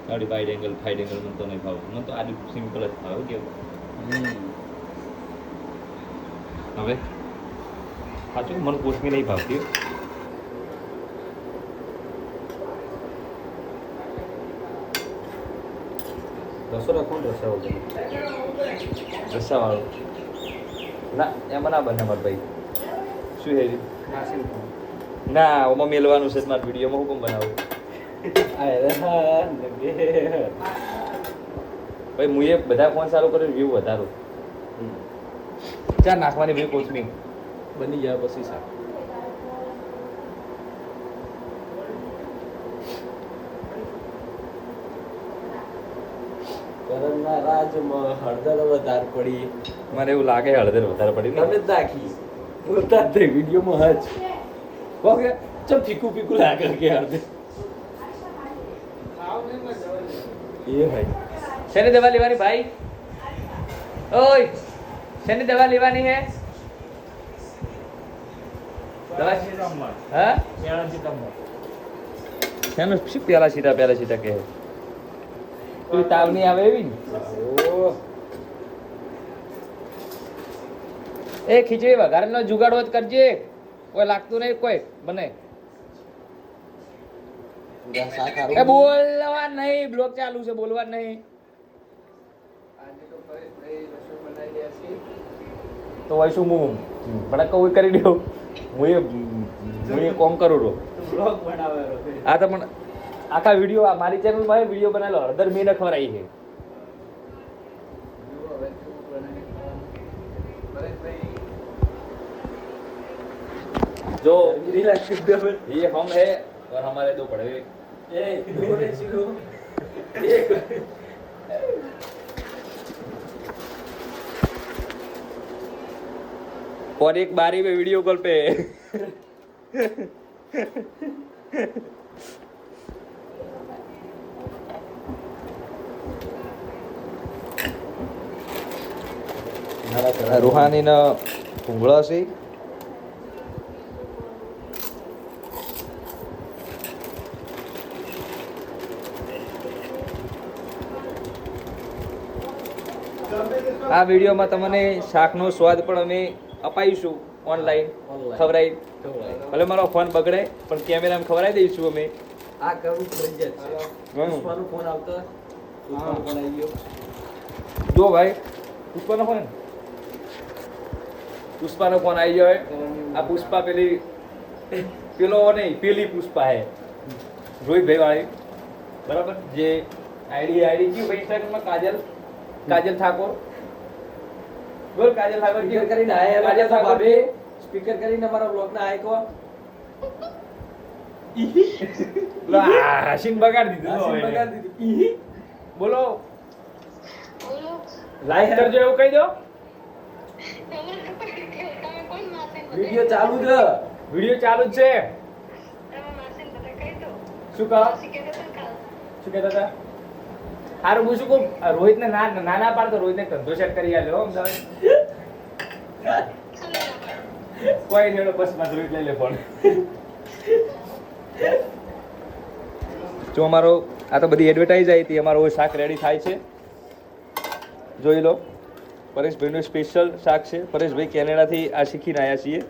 ગાડી wide angle ફાઇડ angle મને તો નહીં ભાવતું, મને તો આ સિમ્પલ જ ભાવે કેવું. હવે સાચું મને કોથમીર નહીં ભાવતી. રસો રાખો ને રસા વગર. રસાવાળું ના એમાં ના બને મારા ભાઈ. શું છે ના ઓમાં મેલવાનું છે મારા વિડીયોમાં હું કેમ બનાવું ભાઈ. હું એ બધા ફોન સારું કર્યો વ્યૂ વધારું. ચા નાખવાની ભાઈ કોથમીર બની જાય પછી શાક. કરણના રાજમાં હળદર વધારે પડી. મને એવું લાગે હળદર વધારે પડી ને. તમે જ નાખી બોલતા જ નહીં વિડીયોમાં હજ કહો કે ચમ ફીકું ફીકું લાગે કે હળદર. એ ભાઈ શેની દવા લેવાની ભાઈ? ઓય શેની દવા લેવાની હે? દવા હા શેનું શું પેલા સીધા કહે? કોઈ તાવ નહીં આવે એવી ને? ઓહ એ ખીચડી વઘારનો જુગાડો જ કરજે. કોઈ લાગતું નહીં કોઈ બને. પૂરા શાક એ હારું. બોલવા નહીં, બ્લોગ ચાલુ છે, બોલવા નહીં. તો હોય શું હું ભડક કોઈ કરી દઉં? હું એ કોમ કરું રહો. બ્લોગ બનાવેલો છે. આ તો પણ આખા વિડીયો મારી ચેનલમાં વિડીયો બનાવેલો હળદર મેં ખવડાવી છે. जो ये हम है और हमारे दो बड़े और एक बारी में वीडियो कॉल पे રૂહાની ના ભૂંગળા છે. આ વિડીયોમાં તમને શાકનો સ્વાદ પણ અમે અપાઈશું ઓનલાઈન ખવડાવી. ભલે મારો ફોન બગડે પણ કેમેરામાં ખવડાવી દઈશું અમે. આ કરવું ફરજિયાત છે. હમ. પુષ્પાનો ફોન આવતો પુષ્પાનો ફોન આવી ગયો. જો ભાઈ પુષ્પાનો ફોન આવી ગયો હે. આ પુષ્પા પેલો નહીં પેલી પુષ્પા હે રોહિતભાઈ વાળી બરાબર. જે આઈડી કયું ભાઈ ઇન્સ્ટાગ્રામમાં કાજલ ઠાકોર. બોલ કાજલ ઠાકોર સ્પીકર કયું? કરીને આયા કાજલ ઠાકોર ભાભી સ્પીકર કરીને અમારા બ્લોગ ના આયકો હાસીન બગાડી દીધું હવે. બોલો લાઈક કરજો એવું કહી દો. વિડિયો ચાલુ છે. વિડીયો ચાલુ જ છે. શું કહો? શું કહેતા હતા? હારું હું શું કહું? રોહિતને નાના પાડતો રોહિતને ધંધો સેટ કરી આલ્યો અમદાવાદ. કોઈ નહીં બસ માં રોહિત લઈ લે ફોન. જો અમારો આ તો બધી એડવર્ટાઇઝ આવી હતી. અમારો શાક રેડી થાય છે, જોઈ લો. પરેશભાઈનું સ્પેશિયલ શાક છે. પરેશભાઈ કેનેડાથી આ શીખીને આવ્યા છીએ.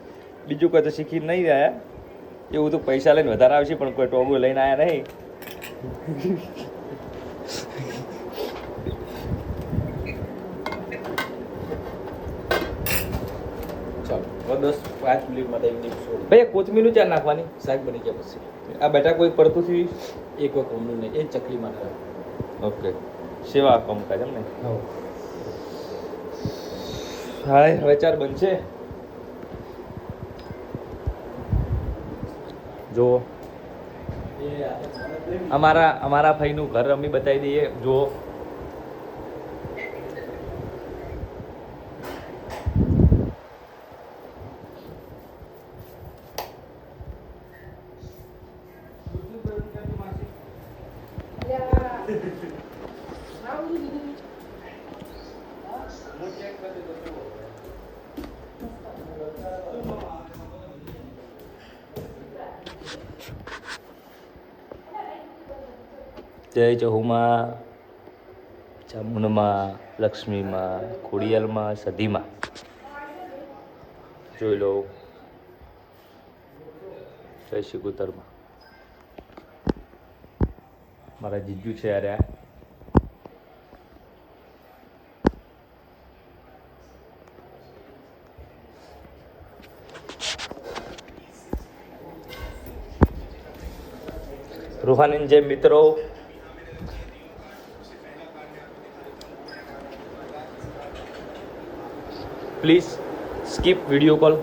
બીજું કોઈ તો શીખીને નહીં આવ્યા. એવું તો પૈસા લઈને વધારે આવશે પણ કોઈ ટોગો લઈને આવ્યા નહીં. ચાલો 10-5 મિનિટમાં તો એમની છોડ ભાઈ કોથમીરનું ચાલ નાખવાની. શાક બની ગયા પછી આ બેટા કોઈ પડતું થયું? એક વખત ઊંડું નહીં એ ચકલી માટે. ઓકે સેવા કામકાજ એમ ને. હા હાય હવે ચાર બનશે. જો અમારા ભાઈનું ઘર અમે બતાવી દઈએ. જો જય ચહુમાં, ચામુંડમાં, લક્ષ્મીમાં, ખોડિયાલમાં, સધીમાં. જોઈ લો. જય શિકોતરમાં મારા જીજુ છે યાર આ. રૂહાની જેમ મિત્રો, પ્લીઝ સ્કીપ વિડીયો કોલ.